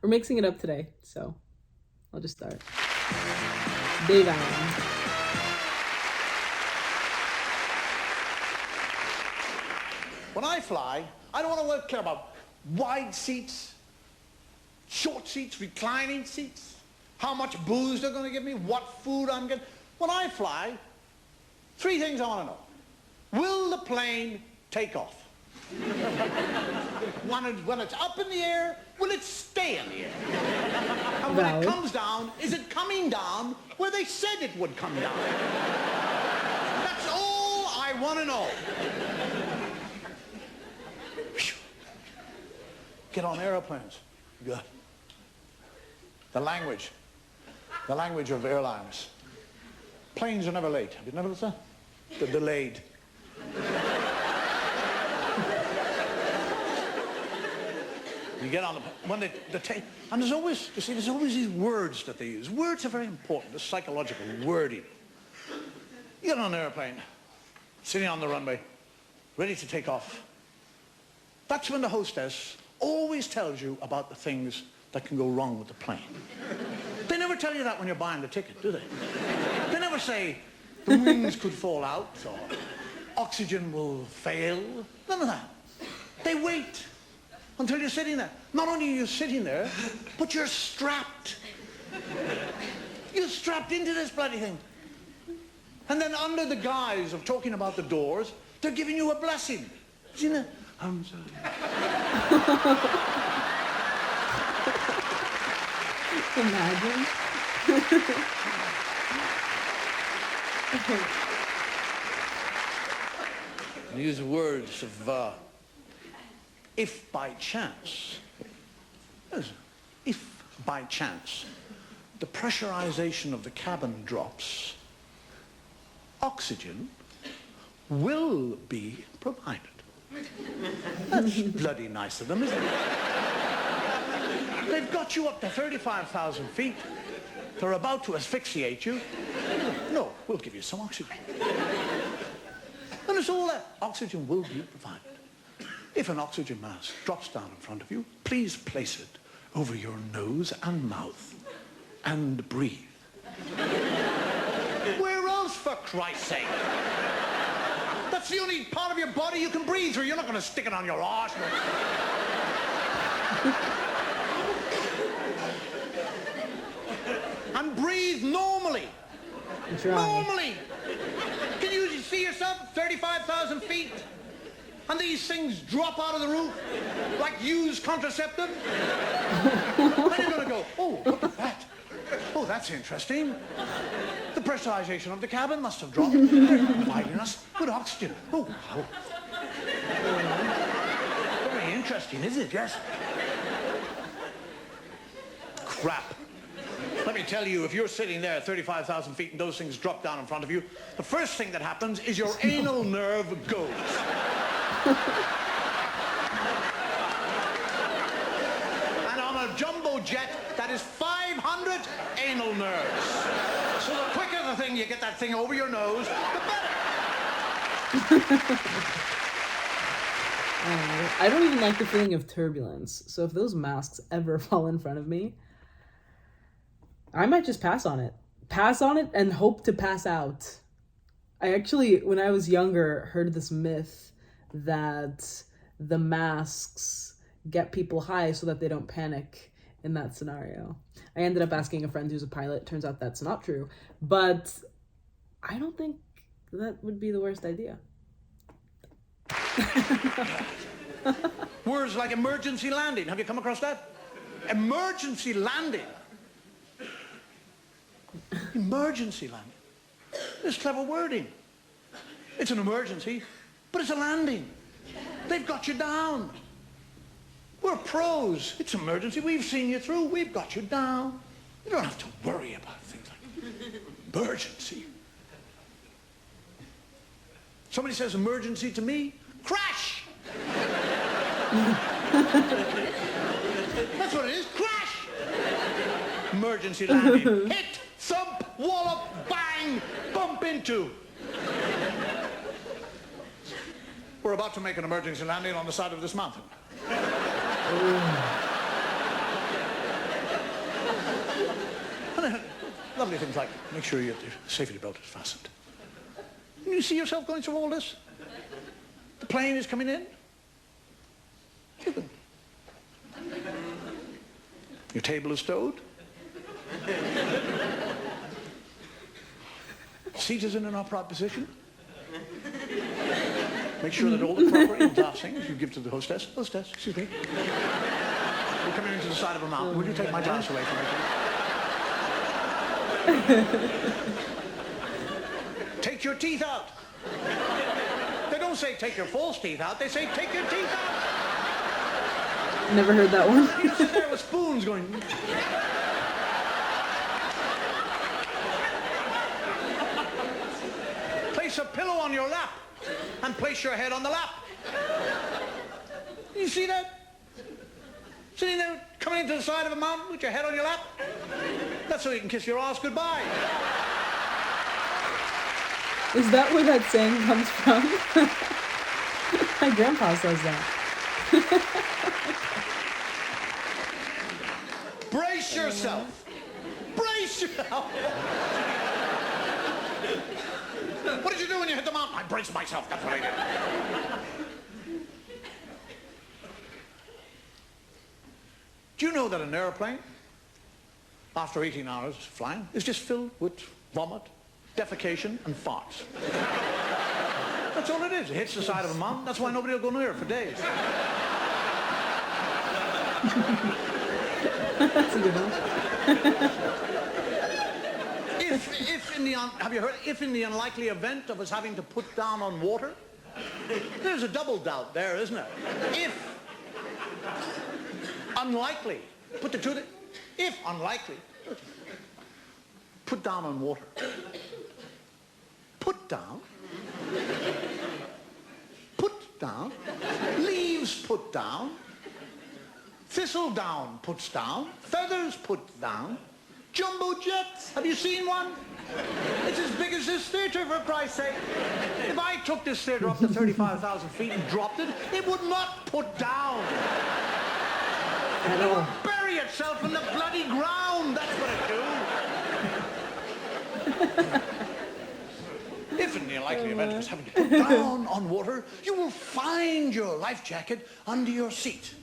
We're mixing it up today, so I'll just start. Dave Allen. When I fly, I don't want to care about wide seats, short seats, reclining seats, how much booze they're going to give me, what food I'm getting. When I fly, three things I want to know. Will the plane take off? When it's up in the air, will it stay in the air? And when it comes down, is it coming down where they said it would come down? That's all I want to know. Get on airplanes. Good. The language of airlines. Planes are never late. Have you never noticed that? They're delayed. You get on the, when they take, and there's always, you see, there's always these words that they use. Words are very important, the psychological wording. You get on an airplane, sitting on the runway, ready to take off. That's when the hostess always tells you about the things that can go wrong with the plane. They never tell you that when you're buying the ticket, do they? They never say, the wings could fall out, or oxygen will fail. None of that. They wait until you're sitting there. Not only are you sitting there, but you're strapped. You're strapped into this bloody thing. And then under the guise of talking about the doors, they're giving you a blessing. You know, I'm sorry. Imagine. Use words of, if by chance, the pressurization of the cabin drops, oxygen will be provided. That's bloody nice of them, isn't it? They've got you up to 35,000 feet. They're about to asphyxiate you. No, we'll give you some oxygen. And it's all that. Oxygen will be provided. If an oxygen mask drops down in front of you, please place it over your nose and mouth and breathe. Where else, for Christ's sake? That's the only part of your body you can breathe through. You're not going to stick it on your arse. And breathe normally. Normally. Can you see yourself 35,000 feet? And these things drop out of the roof like used contraceptive? And you're going to go, oh, look at that. Oh, that's interesting. The pressurization of the cabin must have dropped. They're providing us with oxygen. Oh, wow. Very interesting, isn't it? Yes. Crap. Let me tell you, if you're sitting there at 35,000 feet and those things drop down in front of you, the first thing that happens is your anal nerve goes. And on a jumbo jet, that is 500 anal nerves. So the quicker the thing you get that thing over your nose, the better. I don't even like the feeling of turbulence. So if those masks ever fall in front of me, I might just pass on it. Pass on it and hope to pass out. I actually, when I was younger, heard this myth that the masks get people high so that they don't panic in that scenario. I ended up asking a friend who's a pilot. Turns out that's not true. But I don't think that would be the worst idea. Words like emergency landing. Have you come across that? Emergency landing. Emergency landing. It's clever wording. It's an emergency, but it's a landing. They've got you down. We're pros. It's emergency. We've seen you through. We've got you down. You don't have to worry about things like emergency. Somebody says emergency to me, crash. That's what it is, crash. Emergency landing. Hit. Thump, wallop, bang, bump into. We're about to make an emergency landing on the side of this mountain. Lovely things like make sure your safety belt is fastened. You see yourself going through all this? The plane is coming in. Your table is stowed. Seat is in an upright position. Make sure that all the crockery and glass things you give to the hostess. Hostess, excuse me. We're coming into the side of a mountain. Would you take my glass away from me, please? Take your teeth out. They don't say take your false teeth out. They say take your teeth out. Never heard that one. You sit there with spoons going. Place a pillow on your lap and place your head on the lap. You see that? Sitting there, coming into the side of a mountain with your head on your lap. That's so you can kiss your ass goodbye. Is that where that saying comes from? My grandpa says that. Brace yourself. Brace yourself. What did you do when you hit the mountain? I braced myself. That's what I did. Do you know that an airplane, after 18 hours flying, is just filled with vomit, defecation, and farts? That's all it is. It hits the side of a mountain. That's why nobody will go near it for days. That's a good one. Have you heard? If in the unlikely event of us having to put down on water, there's a double doubt there, isn't it? If unlikely, put the two. If unlikely, put down on water. Put down. Put down. Leaves put down. Thistle down puts down. Feathers put down. Jumbo jets. Have you seen one? It's as big as this theatre, for Christ's sake. If I took this theatre up to 35,000 feet and dropped it, it would not put down. It would bury itself in the bloody ground. That's what it do. If in the unlikely event of us having to put down on water, you will find your life jacket under your seat.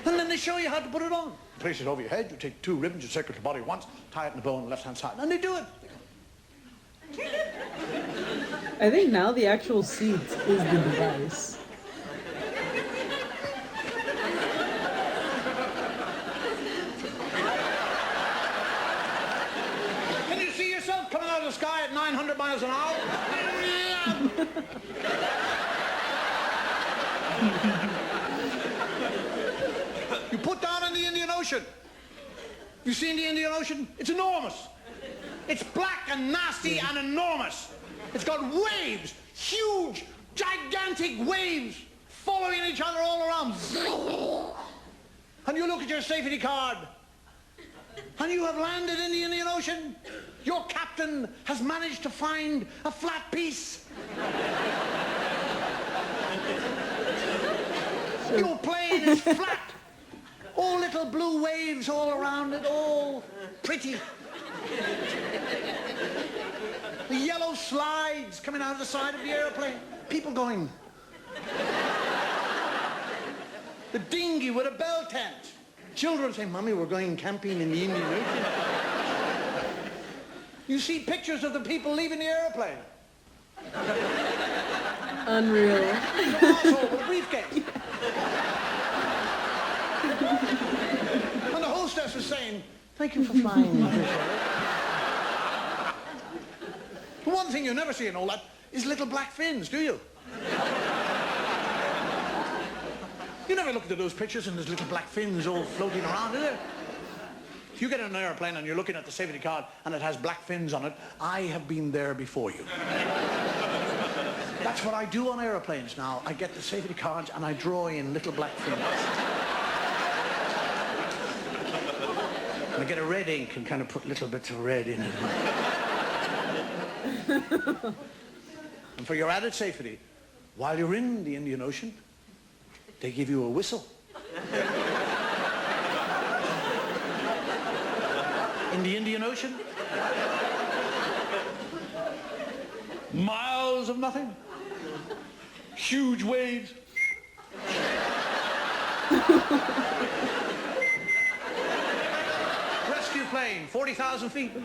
And then they show you how to put it on. Place it over your head, you take two ribbons, you circle your body once, tie it in a bow on the left-hand side, and they do it. I think now the actual seat is the device. Can you see yourself coming out of the sky at 900 miles an hour? You put down in the Indian Ocean. You seen the Indian Ocean? It's enormous. It's black and nasty and enormous. It's got waves, huge, gigantic waves following each other all around. And you look at your safety card and you have landed in the Indian Ocean. Your captain has managed to find a flat piece. Your plane is flat. All little blue waves all around it, all pretty. The yellow slides coming out of the side of the airplane. People going. The dinghy with a bell tent. Children saying, Mummy, we're going camping in the Indian Ocean. You see pictures of the people leaving the airplane. Unreal. An asshole with a briefcase. And the hostess is saying, thank you for flying. The one thing you never see in all that is little black fins, do you? You never look at those pictures and there's little black fins all floating around, is there? If you get in an airplane and you're looking at the safety card and it has black fins on it, I have been there before you. That's what I do on airplanes now. I get the safety cards and I draw in little black fins. And I get a red ink and kind of put little bits of red in it. And for your added safety, while you're in the Indian Ocean, they give you a whistle. ocean. Miles of nothing. Huge waves. Rescue plane, 40,000 feet. You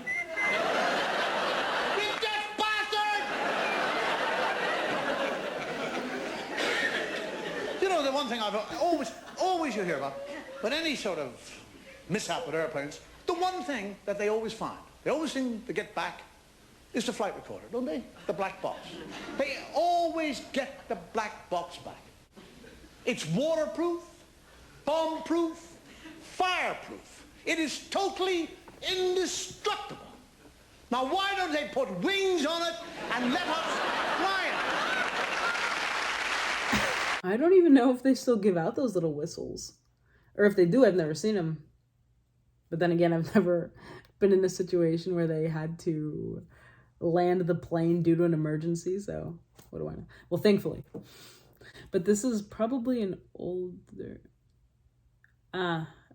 deaf bastard! You know, the one thing I've always you hear about, but any sort of mishap with airplanes, the one thing that they always find, they always seem to get back, is the flight recorder, don't they? The black box. They always get the black box back. It's waterproof, bomb-proof, fireproof. It is totally indestructible. Now, why don't they put wings on it and let us fly it? I don't even know if they still give out those little whistles. Or if they do, I've never seen them. But then again, I've never been in a situation where they had to land the plane due to an emergency, so what do I know? Well, thankfully. But this is probably an older...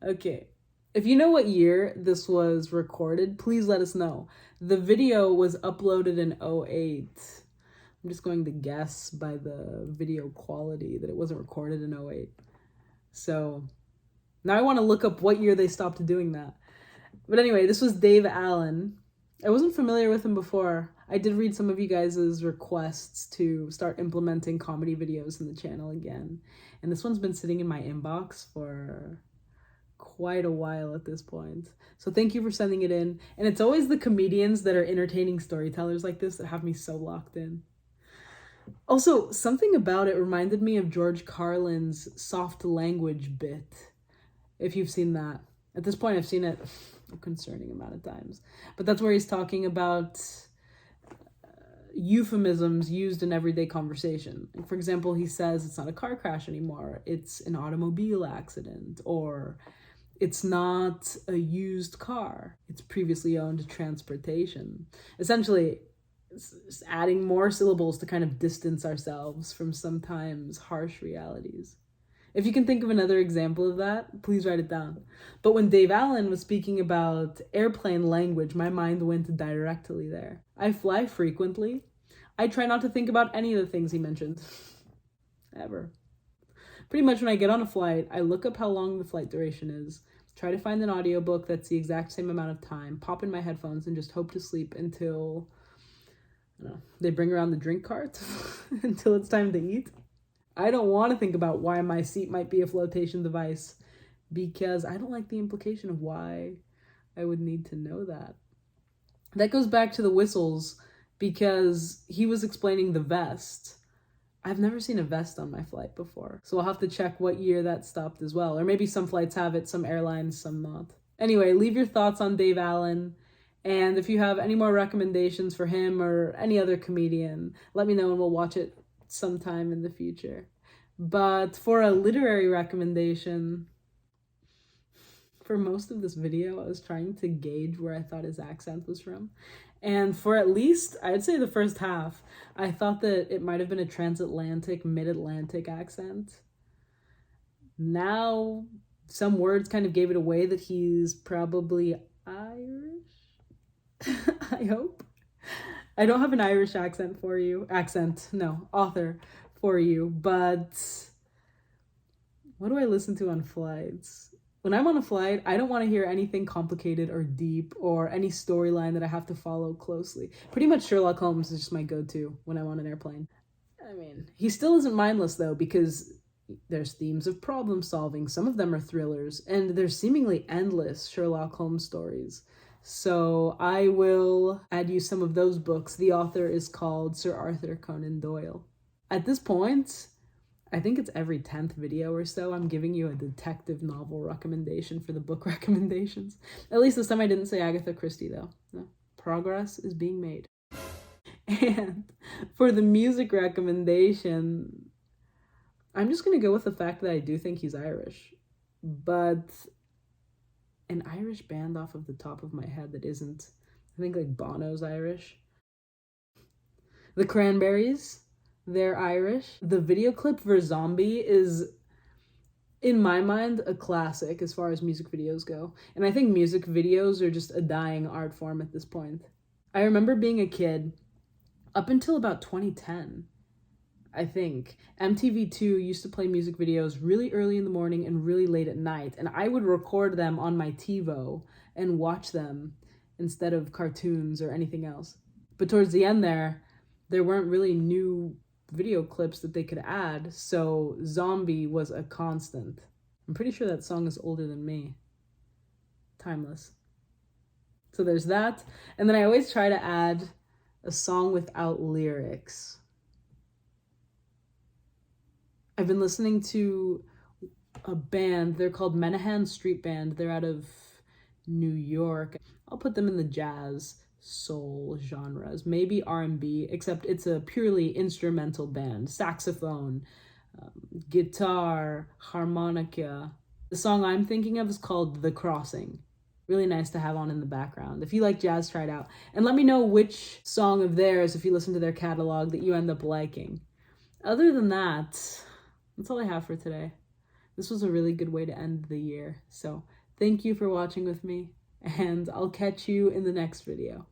okay. If you know what year this was recorded, please let us know. The video was uploaded in 2008. I'm just going to guess by the video quality that it wasn't recorded in 2008. So now I want to look up what year they stopped doing that. But anyway, this was Dave Allen. I wasn't familiar with him before. I did read some of you guys' requests to start implementing comedy videos in the channel again. And this one's been sitting in my inbox for quite a while at this point. So thank you for sending it in. And it's always the comedians that are entertaining storytellers like this that have me so locked in. Also, something about it reminded me of George Carlin's soft language bit, if you've seen that. At this point, I've seen it a concerning amount of times. But that's where he's talking about euphemisms used in everyday conversation. Like, for example, he says it's not a car crash anymore, it's an automobile accident, or it's not a used car, it's previously owned transportation. Essentially, it's just adding more syllables to kind of distance ourselves from sometimes harsh realities. If you can think of another example of that, please write it down. But when Dave Allen was speaking about airplane language, my mind went directly there. I fly frequently. I try not to think about any of the things he mentioned. Ever. Pretty much when I get on a flight, I look up how long the flight duration is, try to find an audiobook that's the exact same amount of time, pop in my headphones, and just hope to sleep until, I don't know, they bring around the drink cart, until it's time to eat. I don't want to think about why my seat might be a flotation device, because I don't like the implication of why I would need to know that. That goes back to the whistles, because he was explaining the vest. I've never seen a vest on my flight before, so I'll have to check what year that stopped as well. Or maybe some flights have it, some airlines, some not. Anyway, leave your thoughts on Dave Allen, and if you have any more recommendations for him or any other comedian, let me know and we'll watch it sometime in the future. But for a literary recommendation, for most of this video, I was trying to gauge where I thought his accent was from. And for at least, I'd say the first half, I thought that it might have been a transatlantic, mid-Atlantic accent. Now, some words kind of gave it away that he's probably Irish? I hope. I don't have an Irish accent for you. Author for you. But what do I listen to on flights? When I'm on a flight, I don't want to hear anything complicated or deep or any storyline that I have to follow closely. Pretty much Sherlock Holmes is just my go-to when I'm on an airplane. I mean, he still isn't mindless though, because there's themes of problem solving. Some of them are thrillers, and there's seemingly endless Sherlock Holmes stories. So I will add you some of those books. The author is called Sir Arthur Conan Doyle. At this point, I think it's every 10th video or so I'm giving you a detective novel recommendation for the book recommendations. At least this time I didn't say Agatha Christie though. No, progress is being made. And for the music recommendation, I'm just going to go with the fact that I do think he's Irish. But an Irish band off of the top of my head that isn't, I think like Bono's Irish. The Cranberries, they're Irish. The video clip for Zombie is in my mind, a classic as far as music videos go. And I think music videos are just a dying art form at this point. I remember being a kid up until about 2010. I think MTV2 used to play music videos really early in the morning and really late at night, and I would record them on my TiVo and watch them instead of cartoons or anything else. But towards the end there weren't really new video clips that they could add, so Zombie was a constant. I'm pretty sure that song is older than me. Timeless. So there's that, and then I always try to add a song without lyrics. I've been listening to a band. They're called Menahan Street Band. They're out of New York. I'll put them in the jazz soul genres, maybe R&B, except it's a purely instrumental band. Saxophone, guitar, harmonica. The song I'm thinking of is called The Crossing. Really nice to have on in the background. If you like jazz, try it out. And let me know which song of theirs, if you listen to their catalog, that you end up liking. Other than that, that's all I have for today. This was a really good way to end the year. So thank you for watching with me, and I'll catch you in the next video.